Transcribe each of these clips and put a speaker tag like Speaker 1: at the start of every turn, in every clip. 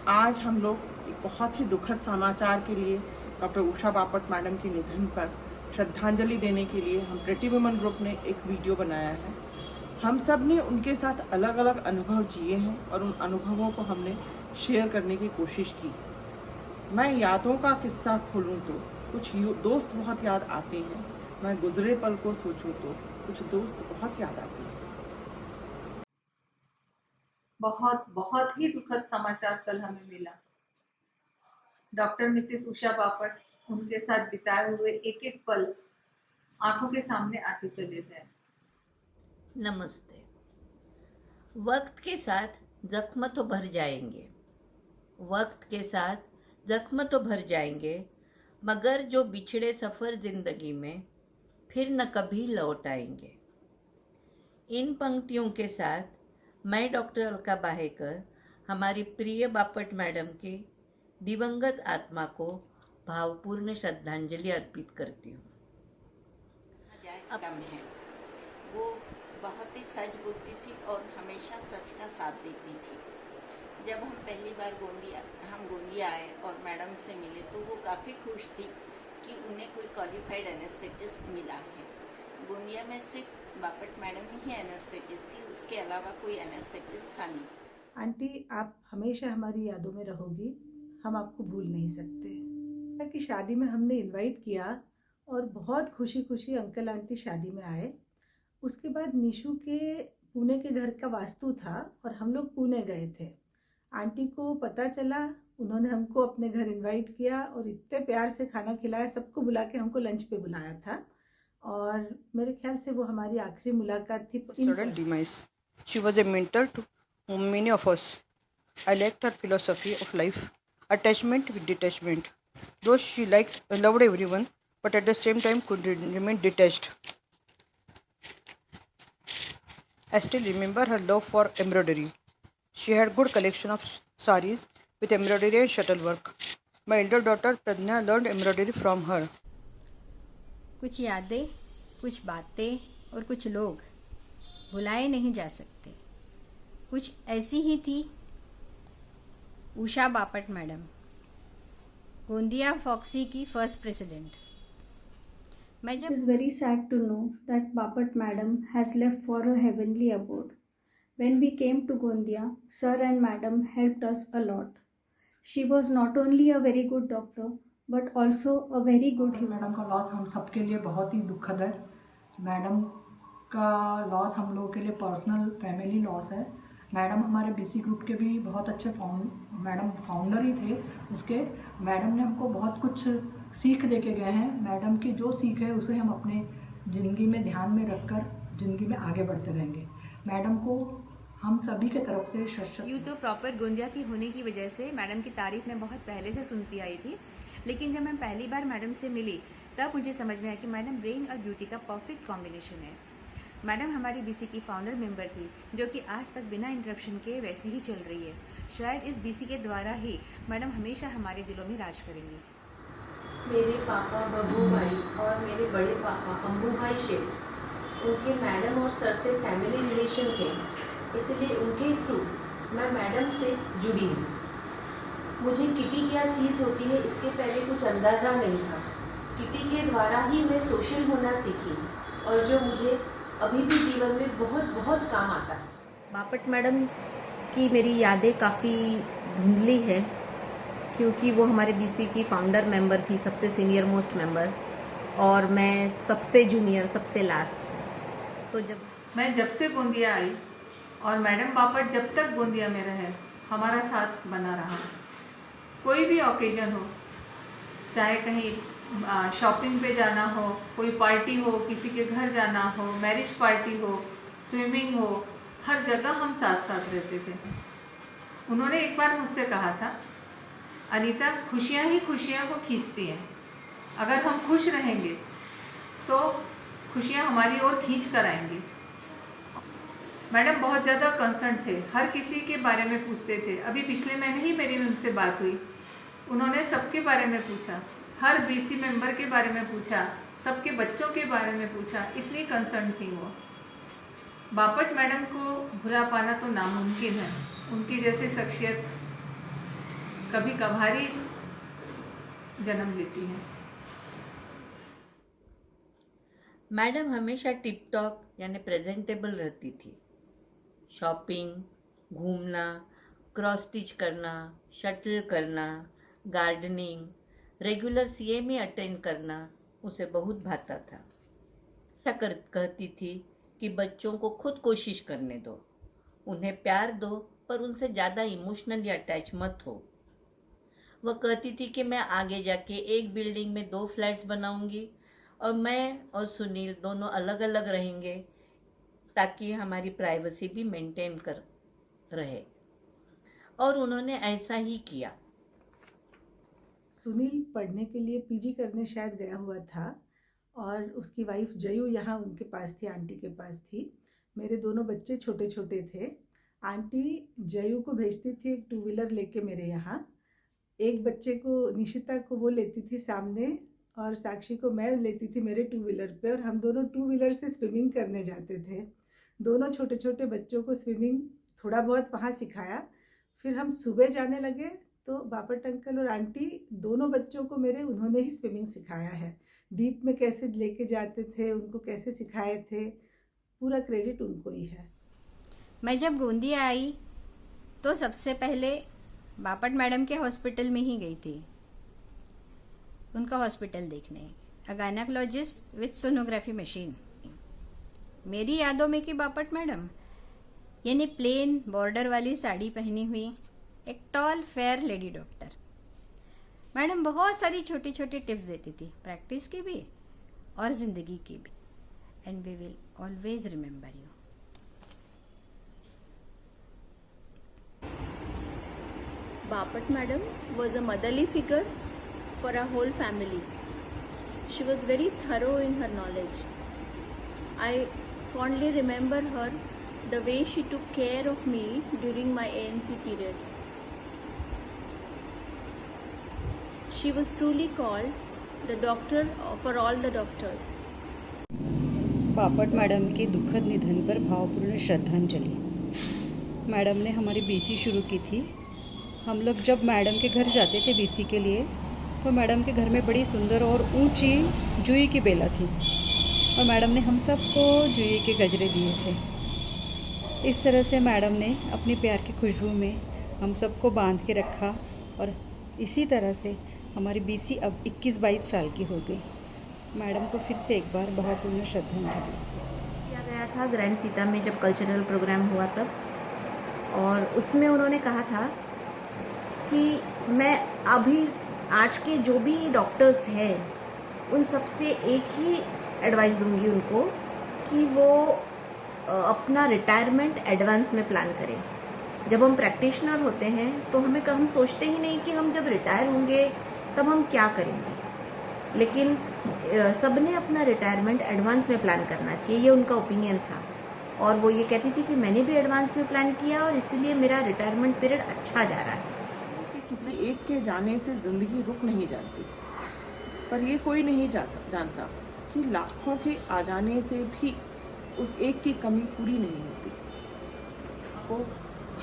Speaker 1: आज हम लोग एक बहुत ही दुखद समाचार के लिए डॉक्टर उषा बापट मैडम के निधन पर श्रद्धांजलि देने के लिए हम प्रिटी वुमन ग्रुप ने एक वीडियो बनाया है। हम सब ने उनके साथ अलग अलग अनुभव जिए हैं और उन अनुभवों को हमने शेयर करने की कोशिश की। मैं यादों का किस्सा खोलूं तो कुछ दोस्त बहुत याद आते हैं। मैं गुजरे पल को सोचूं तो कुछ दोस्त बहुत याद आते हैं।
Speaker 2: बहुत बहुत ही दुखद समाचार कल हमें मिला। डॉक्टर मिसेस उषा बापट, उनके साथ बिताए हुए एक एक पल आंखों के सामने आते चले गए।
Speaker 3: नमस्ते। वक्त के साथ जख्म तो भर जाएंगे, वक्त के साथ जख्म तो भर जाएंगे, मगर जो बिछड़े सफ़र जिंदगी में फिर न कभी लौट आएंगे। इन पंक्तियों के साथ मैं डॉक्टर अलका बाहेकर हमारी प्रिय बापट मैडम की दिवंगत आत्मा को भावपूर्ण श्रद्धांजलि अर्पित करती हूँ।
Speaker 4: कम है। वो बहुत ही सच बोलती थी और हमेशा सच का साथ देती थी। जब हम पहली बार गोंदिया आए और मैडम से मिले तो वो काफ़ी खुश थी कि उन्हें कोई क्वालिफाइड एनेस्थेटिस्ट मिला है। गोंदिया में सिर्फ बापट मैडम ही एनेस्थेटिस्ट थी, उसके अलावा कोई एनेस्थेटिस्ट था नहीं।
Speaker 5: आंटी, आप हमेशा हमारी यादों में रहोगी, हम आपको भूल नहीं सकते। कि शादी में हमने इनवाइट किया और बहुत खुशी खुशी अंकल आंटी शादी में आए। उसके बाद निशु के पुणे के घर का वास्तु था और हम लोग पुणे गए थे। आंटी को पता चला, उन्होंने हमको अपने घर इनवाइट किया और इतने प्यार से खाना खिलाया, सबको बुला के हमको लंच पे बुलाया था। और मेरे ख्याल से वो हमारी आखिरी मुलाकात थी।
Speaker 6: Sudden demise. She was a mentor to many of us. I liked her philosophy of life, attachment with detachment. Though she loved everyone, but at the same time could remain detached. I still remember her love for embroidery. She had good collection of saris with embroidery and shuttle work. My elder daughter Pradnya learned embroidery from her.
Speaker 7: कुछ यादें, कुछ बातें और कुछ लोग भुलाए नहीं जा सकते। कुछ ऐसी ही थी उषा बापट मैडम, गोंदिया फॉक्सी की first president.
Speaker 8: It is very sad to know that Bapat madam has left for a heavenly abode. When we came to Gondia, sir and madam helped us a lot. She was not only a very good doctor, but also a very good human.
Speaker 9: Madam का loss हम सबके लिए बहुत ही दुखद है। Madam का loss हम लोगों के लिए पर्सनल फैमिली लॉस है। मैडम हमारे बीसी ग्रुप के भी बहुत अच्छे मैडम फाउंडर ही थे उसके। मैडम ने हमको बहुत कुछ सीख दे के गए हैं। मैडम की जो सीख है उसे हम अपने ज़िंदगी में ध्यान में रखकर ज़िंदगी में आगे बढ़ते रहेंगे। मैडम को हम सभी के तरफ से
Speaker 10: यूँ तो प्रॉपर गोंदिया की होने की वजह से मैडम की तारीफ मैं बहुत पहले से सुनती आई थी, लेकिन जब मैं पहली बार मैडम से मिली तब मुझे समझ में आया कि मैडम ब्रेन और ब्यूटी का परफेक्ट कॉम्बिनेशन है। मैडम हमारी बीसी की फाउंडर मेंबर थी, जो कि आज तक बिना इंटरप्शन के वैसे ही चल रही है। शायद इस बीसी के द्वारा ही मैडम हमेशा हमारे दिलों में राज करेंगी।
Speaker 11: मेरे पापा बब्बू भाई और मेरे बड़े पापा अम्बू भाई शेठ, उनके मैडम और सर से फैमिली रिलेशन थे, इसलिए उनके थ्रू मैं मैडम से जुड़ी हूँ। मुझे किटी क्या चीज़ होती है इसके पहले कुछ अंदाज़ा नहीं था। किटी के द्वारा ही मैं सोशल होना सीखी और जो मुझे अभी भी जीवन में बहुत बहुत काम आता है।
Speaker 10: बापट मैडम की मेरी यादें काफ़ी धुंधली है, क्योंकि वो हमारे बीसी की फाउंडर मेंबर थी, सबसे सीनियर मोस्ट मेंबर, और मैं सबसे जूनियर, सबसे लास्ट। तो
Speaker 2: जब से गोंदिया आई और मैडम बापट जब तक गोंदिया में रहे, हमारा साथ बना रहा। कोई भी ओकेजन हो, चाहे कहीं शॉपिंग पे जाना हो, कोई पार्टी हो, किसी के घर जाना हो, मैरिज पार्टी हो, स्विमिंग हो, हर जगह हम साथ साथ रहते थे। उन्होंने एक बार मुझसे कहा था, अनीता, खुशियाँ ही खुशियाँ को खींचती हैं। अगर हम खुश रहेंगे तो खुशियाँ हमारी ओर खींच कर आएंगी। मैडम बहुत ज़्यादा कंसर्न थे, हर किसी के बारे में पूछते थे। अभी पिछले महीने ही मेरी उनसे बात हुई, उन्होंने सबके बारे में पूछा, हर बीसी मेंबर के बारे में पूछा, सबके बच्चों के बारे में पूछा। इतनी कंसर्न थी वो। बापट मैडम को भुला पाना तो नामुमकिन है। उनकी जैसी शख्सियत कभी कभार ही जन्म लेती हैं।
Speaker 3: मैडम हमेशा टिप टॉप यानी प्रेजेंटेबल रहती थी। शॉपिंग, घूमना, क्रॉस स्टिच करना, शटल करना, गार्डनिंग, रेगुलर CME अटेंड करना उसे बहुत भाता था। कहती थी कि बच्चों को खुद कोशिश करने दो, उन्हें प्यार दो, पर उनसे ज़्यादा इमोशनली अटैच मत हो। वह कहती थी कि मैं आगे जाके एक बिल्डिंग में 2 फ्लैट्स बनाऊंगी और मैं और सुनील दोनों अलग अलग रहेंगे ताकि हमारी प्राइवेसी भी मेंटेन कर रहे, और उन्होंने ऐसा ही किया।
Speaker 5: सुनील पढ़ने के लिए PG करने शायद गया हुआ था और उसकी वाइफ जयू यहाँ उनके पास थी, आंटी के पास थी। मेरे दोनों बच्चे छोटे छोटे थे। आंटी जयू को भेजती थी एक 2 व्हीलर लेके मेरे यहाँ। एक बच्चे को, निशिता को, वो लेती थी सामने और साक्षी को मैं लेती थी मेरे 2 व्हीलर पे, और हम दोनों 2 व्हीलर से स्विमिंग करने जाते थे। दोनों छोटे छोटे बच्चों को स्विमिंग थोड़ा बहुत वहाँ सिखाया। फिर हम सुबह जाने लगे तो बापट अंकल और आंटी दोनों बच्चों को मेरे उन्होंने ही स्विमिंग सिखाया है। डीप में कैसे लेके जाते थे, उनको कैसे सिखाए थे, पूरा क्रेडिट उनको ही है।
Speaker 7: मैं जब गोंदिया आई तो सबसे पहले बापट मैडम के हॉस्पिटल में ही गई थी, उनका हॉस्पिटल देखने। A gynaecologist with sonography machine. मेरी यादों में कि बापट मैडम यानी प्लेन बॉर्डर वाली साड़ी पहनी हुई एक tall fair lady doctor. Madam बहुत सारी छोटी छोटी टिप्स देती थी, प्रैक्टिस की भी और जिंदगी की भी। And we will always remember you.
Speaker 12: Bapat madam was a motherly figure for our whole family. She was very thorough in her knowledge. I fondly remember her, the way she took care of me during my ANC periods. She was truly called the doctor for all the doctors.
Speaker 6: Bapat madam के दुखद निधन पर भावपूर्ण श्रद्धांजलि। Madam ने हमारी BC शुरू की थी। हम लोग जब मैडम के घर जाते थे BC के लिए तो मैडम के घर में बड़ी सुंदर और ऊंची जुई की बेला थी, और मैडम ने हम सबको जुई के गजरे दिए थे। इस तरह से मैडम ने अपनी प्यार की खुशबू में हम सबको बांध के रखा, और इसी तरह से हमारी BC अब 21-22 साल की हो गई। मैडम को फिर से एक बार भावपूर्ण श्रद्धांजलि।
Speaker 10: किया गया था ग्रैंड सीता में जब कल्चरल प्रोग्राम हुआ तब, और उसमें उन्होंने कहा था कि मैं अभी आज के जो भी डॉक्टर्स हैं उन सबसे एक ही एडवाइस दूंगी उनको कि वो अपना रिटायरमेंट एडवांस में प्लान करें। जब हम प्रैक्टिशनर होते हैं तो हम सोचते ही नहीं कि हम जब रिटायर होंगे तब हम क्या करेंगे, लेकिन सबने अपना रिटायरमेंट एडवांस में प्लान करना चाहिए, ये उनका ओपिनियन था। और वो ये कहती थी कि मैंने भी एडवांस में प्लान किया और इसीलिए मेरा रिटायरमेंट पीरियड अच्छा जा रहा है।
Speaker 1: किसी एक के जाने से ज़िंदगी रुक नहीं जाती, पर ये कोई नहीं जानता कि लाखों के आ जाने से भी उस एक की कमी पूरी नहीं होती। आपको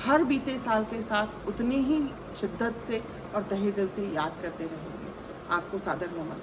Speaker 1: हर बीते साल के साथ उतनी ही शिद्दत से और तहे दिल से याद करते रहेंगे। आपको सादर नमन।